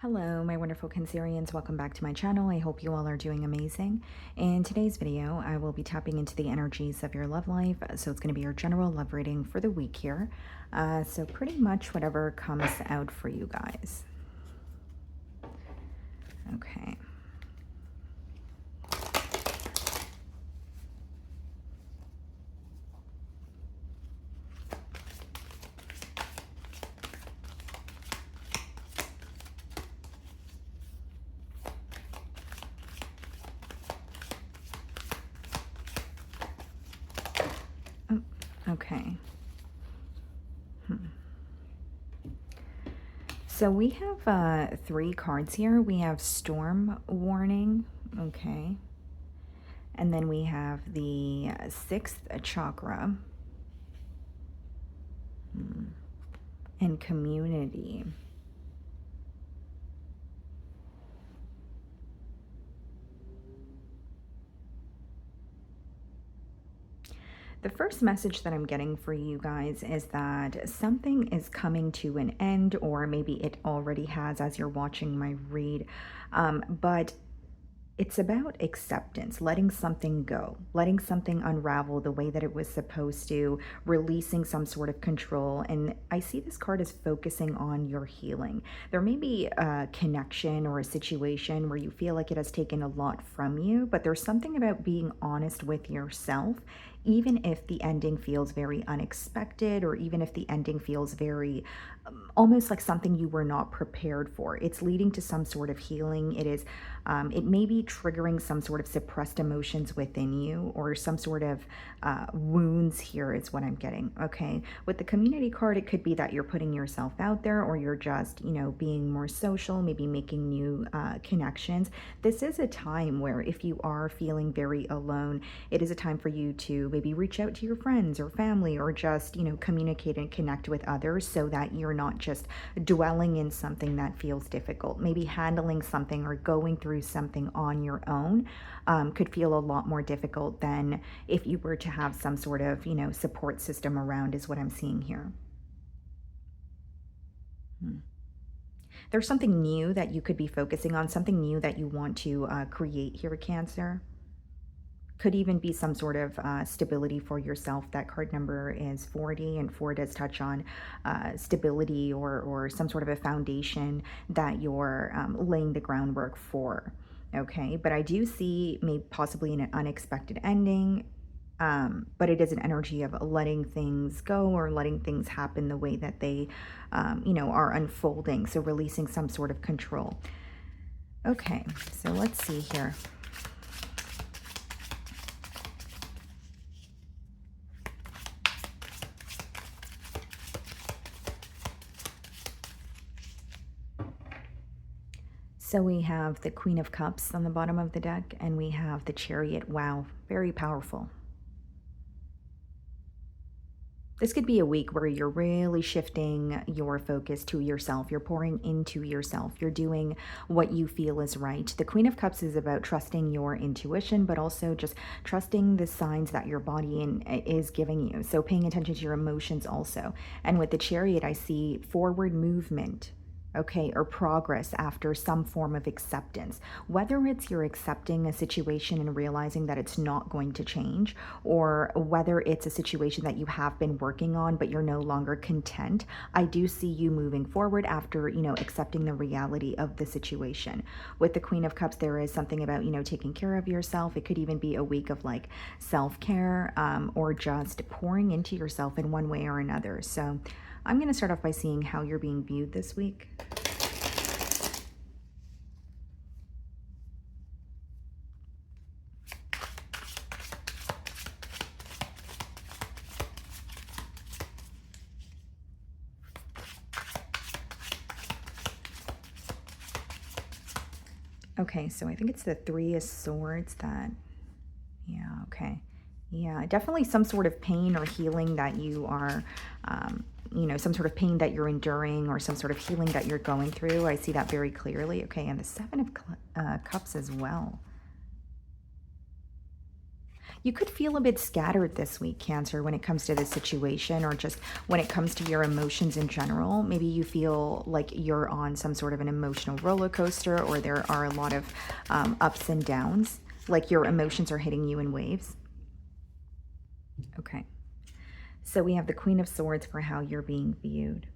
Hello, my wonderful Cancerians. Welcome back to my channel. I hope you all are doing amazing. In today's video, I will be tapping into the energies of your love life. So it's going to be your general love reading for the week here. So pretty much whatever comes out for you guys. Okay. Oh, okay. So we have three cards here. We have Storm Warning, okay. And then we have the sixth chakra and community. The first message that I'm getting for you guys is that something is coming to an end, or maybe it already has as you're watching my read. But it's about acceptance, letting something go, letting something unravel the way that it was supposed to, releasing some sort of control. And I see this card as focusing on your healing. There may be a connection or a situation where you feel like it has taken a lot from you, but there's something about being honest with yourself, even if the ending feels very unexpected, or even if the ending feels very almost like something you were not prepared for. It's leading to some sort of healing. It may be triggering some sort of suppressed emotions within you, or some sort of wounds here is what I'm getting, okay? With the community card, it could be that you're putting yourself out there, or you're just, being more social, maybe making new connections. This is a time where if you are feeling very alone, it is a time for you to maybe reach out to your friends or family, or just, communicate and connect with others, so that you're not just dwelling in something that feels difficult. Maybe handling something or going through something on your own could feel a lot more difficult than if you were to have some sort of, support system around, is what I'm seeing here. There's something new that you could be focusing on, something new that you want to create here, Cancer. Could even be some sort of stability for yourself. That card number is 40, and 4 does touch on stability, or some sort of a foundation that you're laying the groundwork for. Okay, but I do see maybe possibly an unexpected ending, but it is an energy of letting things go, or letting things happen the way that they, are unfolding. So releasing some sort of control. Okay, so let's see here. So we have the Queen of Cups on the bottom of the deck, and we have the Chariot. Wow, very powerful. This could be a week where you're really shifting your focus to yourself. You're pouring into yourself. You're doing what you feel is right. The Queen of Cups is about trusting your intuition, but also just trusting the signs that your body is giving you. So paying attention to your emotions also. And with the Chariot, I see forward movement, okay, or progress after some form of acceptance. Whether it's you're accepting a situation and realizing that it's not going to change, or whether it's a situation that you have been working on but you're no longer content, I do see you moving forward after, accepting the reality of the situation. With the Queen of Cups, there is something about, taking care of yourself. It could even be a week of like self-care, or just pouring into yourself in one way or another. So I'm going to start off by seeing how you're being viewed this week. Okay, so I think it's the Three of Swords that, yeah, okay. Yeah, definitely some sort of pain or healing that you are, some sort of pain that you're enduring, or some sort of healing that you're going through. I see that very clearly. Okay, and the Seven of Cups as well. You could feel a bit scattered this week, Cancer, when it comes to this situation, or just when it comes to your emotions in general. Maybe you feel like you're on some sort of an emotional roller coaster, or there are a lot of ups and downs, like your emotions are hitting you in waves. Okay. So we have the Queen of Swords for how you're being viewed.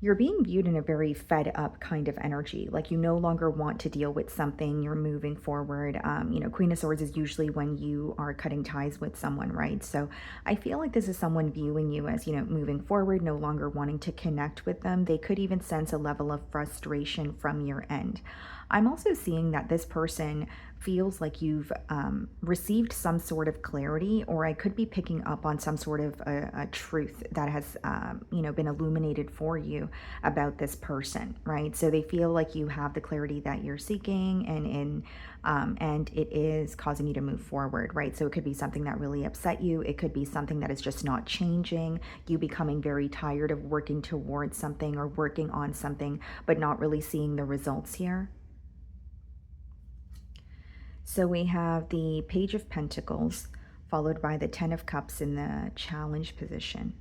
You're being viewed in a very fed up kind of energy. Like you no longer want to deal with something, you're moving forward. Queen of Swords is usually when you are cutting ties with someone, right? So I feel like this is someone viewing you as, moving forward, no longer wanting to connect with them. They could even sense a level of frustration from your end. I'm also seeing that this person feels like you've received some sort of clarity, or I could be picking up on some sort of a truth that has, been illuminated for you about this person, right? So they feel like you have the clarity that you're seeking, and it is causing you to move forward, right? So it could be something that really upset you. It could be something that is just not changing. You becoming very tired of working towards something or working on something, but not really seeing the results here. So we have the Page of Pentacles, followed by the Ten of Cups in the challenge position.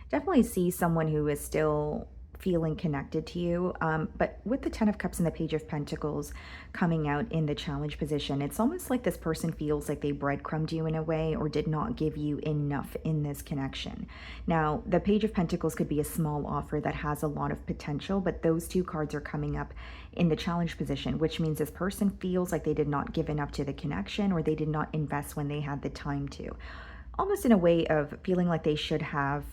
Definitely see someone who is still feeling connected to you. But with the Ten of Cups and the Page of Pentacles coming out in the challenge position, it's almost like this person feels like they breadcrumbed you in a way, or did not give you enough in this connection. Now, the Page of Pentacles could be a small offer that has a lot of potential, but those two cards are coming up in the challenge position, which means this person feels like they did not give enough to the connection, or they did not invest when they had the time to. Almost in a way of feeling like they should have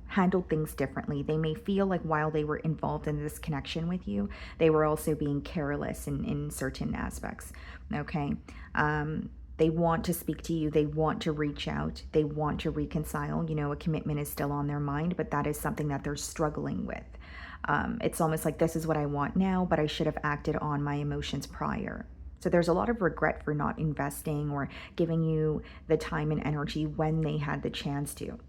handled things differently. They may feel like while they were involved in this connection with you, they were also being careless in certain aspects. Okay. They want to speak to you. They want to reach out. They want to reconcile. A commitment is still on their mind, but that is something that they're struggling with. It's almost like, this is what I want now, but I should have acted on my emotions prior. So there's a lot of regret for not investing or giving you the time and energy when they had the chance to.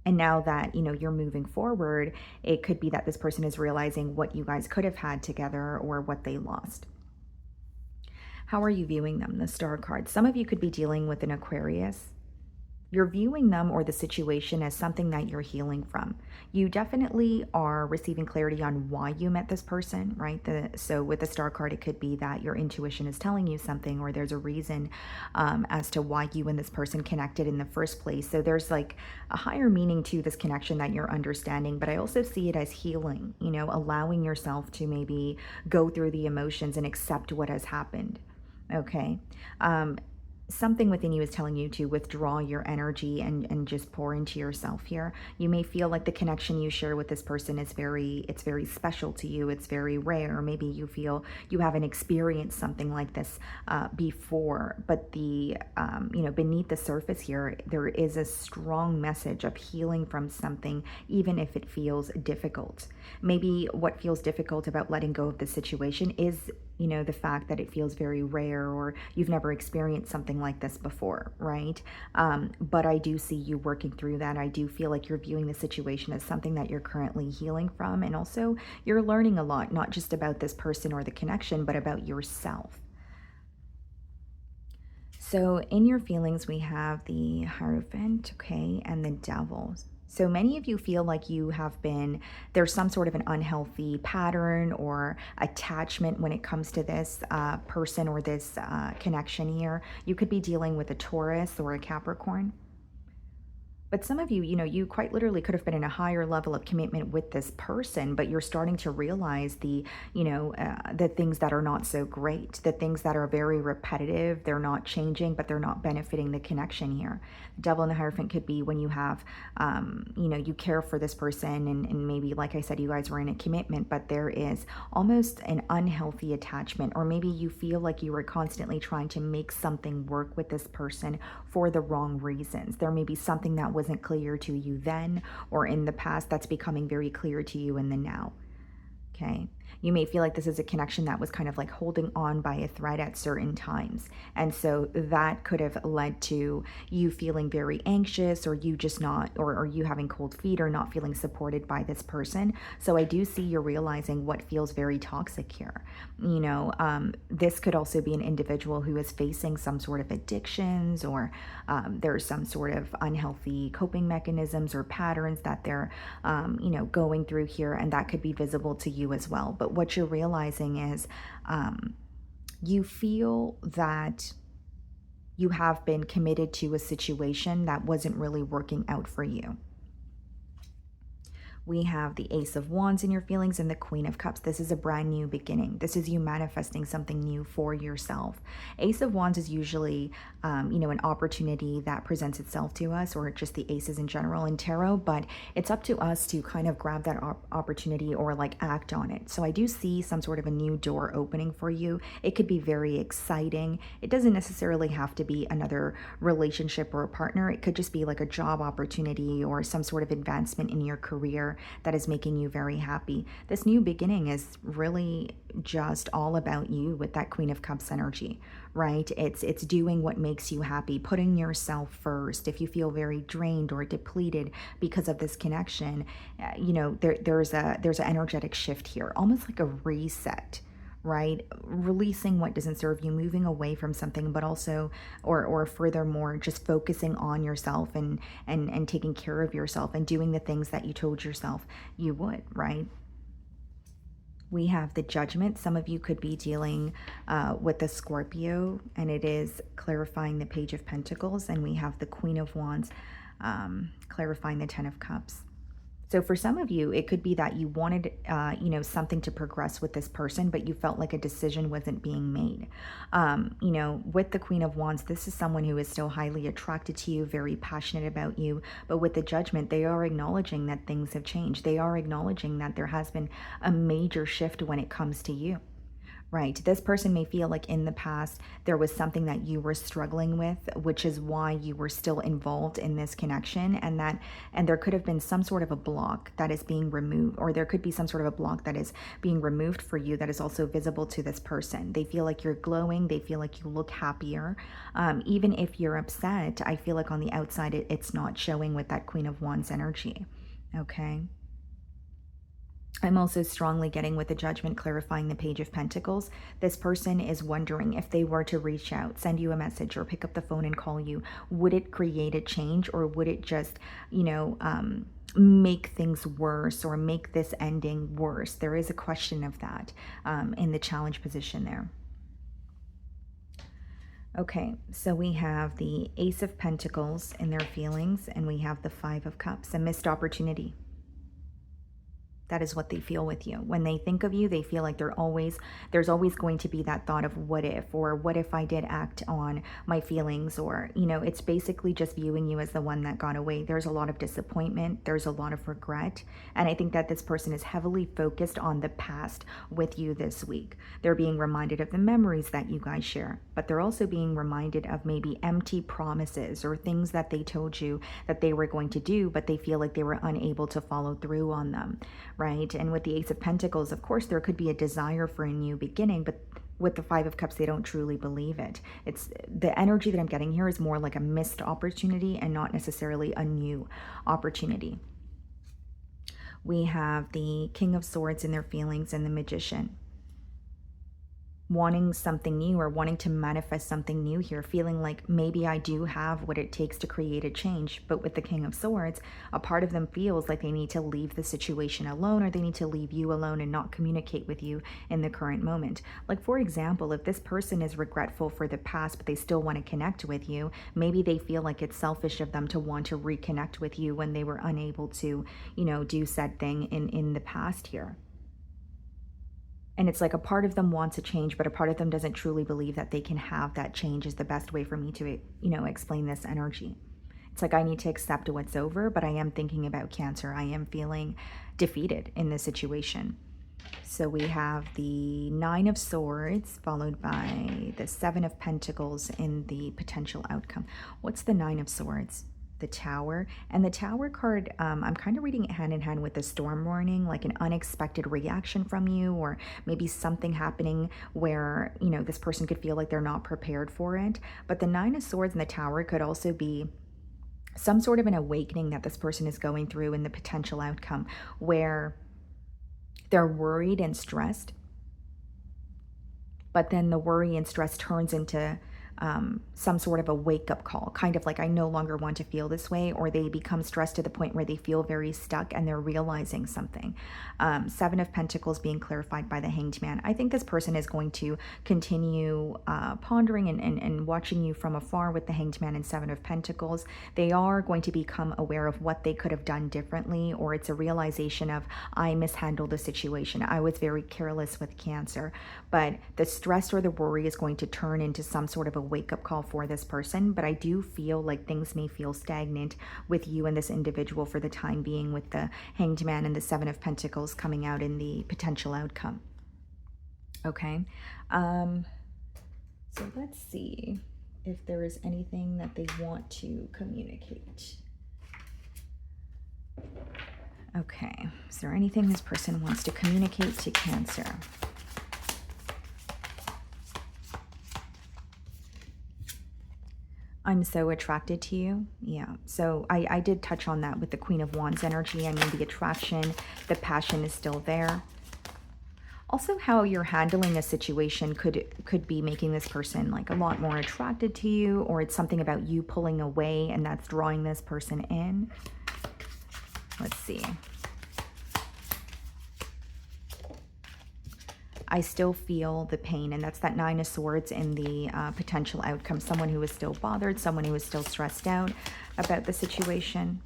And now that, you're moving forward, it could be that this person is realizing what you guys could have had together, or what they lost. How are you viewing them? The Star card. Some of you could be dealing with an Aquarius. You're viewing them or the situation as something that you're healing from. You definitely are receiving clarity on why you met this person, right? So with the Star card, it could be that your intuition is telling you something, or there's a reason as to why you and this person connected in the first place. So there's like a higher meaning to this connection that you're understanding, but I also see it as healing, allowing yourself to maybe go through the emotions and accept what has happened. Okay. Something within you is telling you to withdraw your energy and just pour into yourself here. You may feel like the connection you share with this person is very special to you. It's very rare. Maybe you feel you haven't experienced something like this before, but beneath the surface here, there is a strong message of healing from something, even if it feels difficult. Maybe what feels difficult about letting go of the situation is, the fact that it feels very rare, or you've never experienced something like this before, right? But I do see you working through that. I do feel like you're viewing the situation as something that you're currently healing from, and also you're learning a lot, not just about this person or the connection, but about yourself. So in your feelings, we have the Hierophant, okay, and the Devil. So many of you feel like there's some sort of an unhealthy pattern or attachment when it comes to this person or this connection here. You could be dealing with a Taurus or a Capricorn. But some of you, you quite literally could have been in a higher level of commitment with this person, but you're starting to realize the things that are not so great, the things that are very repetitive. They're not changing, but they're not benefiting the connection here. The Devil and the Hierophant could be when you have, you care for this person, and maybe, like I said, you guys were in a commitment, but there is almost an unhealthy attachment, or maybe you feel like you were constantly trying to make something work with this person for the wrong reasons. There may be something that wasn't clear to you then or in the past that's becoming very clear to you in the now. Okay. You may feel like this is a connection that was kind of like holding on by a thread at certain times. And so that could have led to you feeling very anxious, or you just not, or you having cold feet, or not feeling supported by this person. So I do see you're realizing what feels very toxic here. This could also be an individual who is facing some sort of addictions, or there's some sort of unhealthy coping mechanisms or patterns that they're, going through here. And that could be visible to you as well. But what you're realizing is you feel that you have been committed to a situation that wasn't really working out for you. We have the Ace of Wands in your feelings and the Queen of Cups. This is a brand new beginning. This is you manifesting something new for yourself. Ace of Wands is usually, an opportunity that presents itself to us, or just the aces in general in tarot, but it's up to us to kind of grab that opportunity or like act on it. So I do see some sort of a new door opening for you. It could be very exciting. It doesn't necessarily have to be another relationship or a partner. It could just be like a job opportunity or some sort of advancement in your career that is making you very happy. This new beginning is really just all about you with that Queen of Cups energy, right? It's doing what makes you happy, putting yourself first. If you feel very drained or depleted because of this connection, there's an energetic shift here, almost like a reset, right? Releasing what doesn't serve you, moving away from something, but also, or furthermore, just focusing on yourself and taking care of yourself and doing the things that you told yourself you would, right? We have the Judgment. Some of you could be dealing with the Scorpio, and it is clarifying the Page of Pentacles. And we have the Queen of Wands, clarifying the Ten of Cups. So for some of you, it could be that you wanted, something to progress with this person, but you felt like a decision wasn't being made. With the Queen of Wands, this is someone who is still highly attracted to you, very passionate about you. But with the Judgment, they are acknowledging that things have changed. They are acknowledging that there has been a major shift when it comes to you. Right. This person may feel like in the past there was something that you were struggling with, which is why you were still involved in this connection, and there could have been some sort of a block that is being removed, or there could be some sort of a block that is being removed for you that is also visible to this person. They feel like you're glowing. They feel like you look happier. Even if you're upset, I feel like on the outside it's not showing with that Queen of Wands energy. Okay. I'm also strongly getting with the Judgment clarifying the Page of Pentacles. This person is wondering if they were to reach out, send you a message, or pick up the phone and call you, would it create a change, or would it just, make things worse, or make this ending worse? There is a question of that in the challenge position there. Okay, so we have the Ace of Pentacles in their feelings, and we have the Five of Cups, a missed opportunity. That is what they feel with you. When they think of you, they feel like there's always going to be that thought of what if, or what if I did act on my feelings, or, it's basically just viewing you as the one that got away. There's a lot of disappointment. There's a lot of regret. And I think that this person is heavily focused on the past with you this week. They're being reminded of the memories that you guys share, but they're also being reminded of maybe empty promises or things that they told you that they were going to do, but they feel like they were unable to follow through on them. Right? And with the Ace of Pentacles, of course, there could be a desire for a new beginning, but with the Five of Cups, they don't truly believe it. It's the energy that I'm getting here is more like a missed opportunity and not necessarily a new opportunity. We have the King of Swords in their feelings and the Magician. Wanting something new, or wanting to manifest something new here, feeling like maybe I do have what it takes to create a change. But with the King of Swords, a part of them feels like they need to leave the situation alone, or they need to leave you alone and not communicate with you in the current moment. Like, for example, if this person is regretful for the past, but they still want to connect with you, maybe they feel like it's selfish of them to want to reconnect with you when they were unable to, do said thing in the past here. And it's like a part of them wants a change, but a part of them doesn't truly believe that they can have that change is the best way for me to, explain this energy. It's like I need to accept what's over, but I am thinking about Cancer. I am feeling defeated in this situation. So we have the Nine of Swords followed by the Seven of Pentacles in the potential outcome. What's the Nine of Swords? the Tower. And the Tower card, I'm kind of reading it hand in hand with the storm warning, like an unexpected reaction from you, or maybe something happening where, you know, this person could feel like they're not prepared for it. But the Nine of Swords and the Tower could also be some sort of an awakening that this person is going through in the potential outcome, where they're worried and stressed, but then the worry and stress turns into some sort of a wake-up call, kind of like, I no longer want to feel this way, or they become stressed to the point where they feel very stuck and they're realizing something. Seven of Pentacles being clarified by the Hanged Man. I think this person is going to continue pondering and watching you from afar with the Hanged Man and Seven of Pentacles. They are going to become aware of what they could have done differently, or it's a realization of, I mishandled the situation. I was very careless with Cancer. But the stress or the worry is going to turn into some sort of a wake-up call for this person. But I do feel like things may feel stagnant with you and this individual for the time being, with the Hanged Man and the Seven of Pentacles coming out in the potential outcome. Okay. So let's see if there is anything that they want to communicate. Okay. Is there anything this person wants to communicate to Cancer? I'm so attracted to you. Yeah. So I did touch on that with the Queen of Wands energy. I mean, the attraction, the passion is still there. Also, how you're handling a situation could be making this person like a lot more attracted to you, or it's something about you pulling away and that's drawing this person in. Let's see. I still feel the pain, and that's that Nine of Swords in the potential outcome. Someone who is still bothered, someone who is still stressed out about the situation.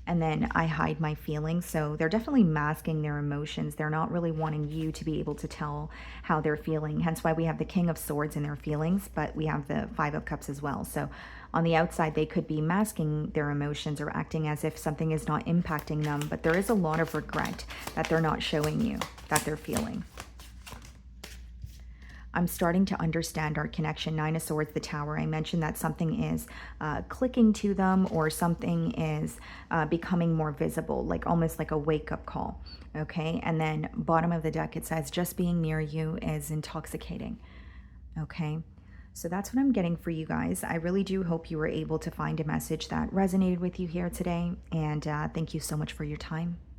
And then I hide my feelings. So they're definitely masking their emotions. They're not really wanting you to be able to tell how they're feeling. Hence why we have the King of Swords in their feelings, but we have the Five of Cups as well. So on the outside, they could be masking their emotions or acting as if something is not impacting them. But there is a lot of regret that they're not showing you that they're feeling. I'm starting to understand our connection. Nine of Swords, the Tower. I mentioned that something is clicking to them, or something is becoming more visible, like almost like a wake-up call. Okay, and then bottom of the deck, it says, just being near you is intoxicating. Okay, so that's what I'm getting for you guys. I really do hope you were able to find a message that resonated with you here today, and thank you so much for your time.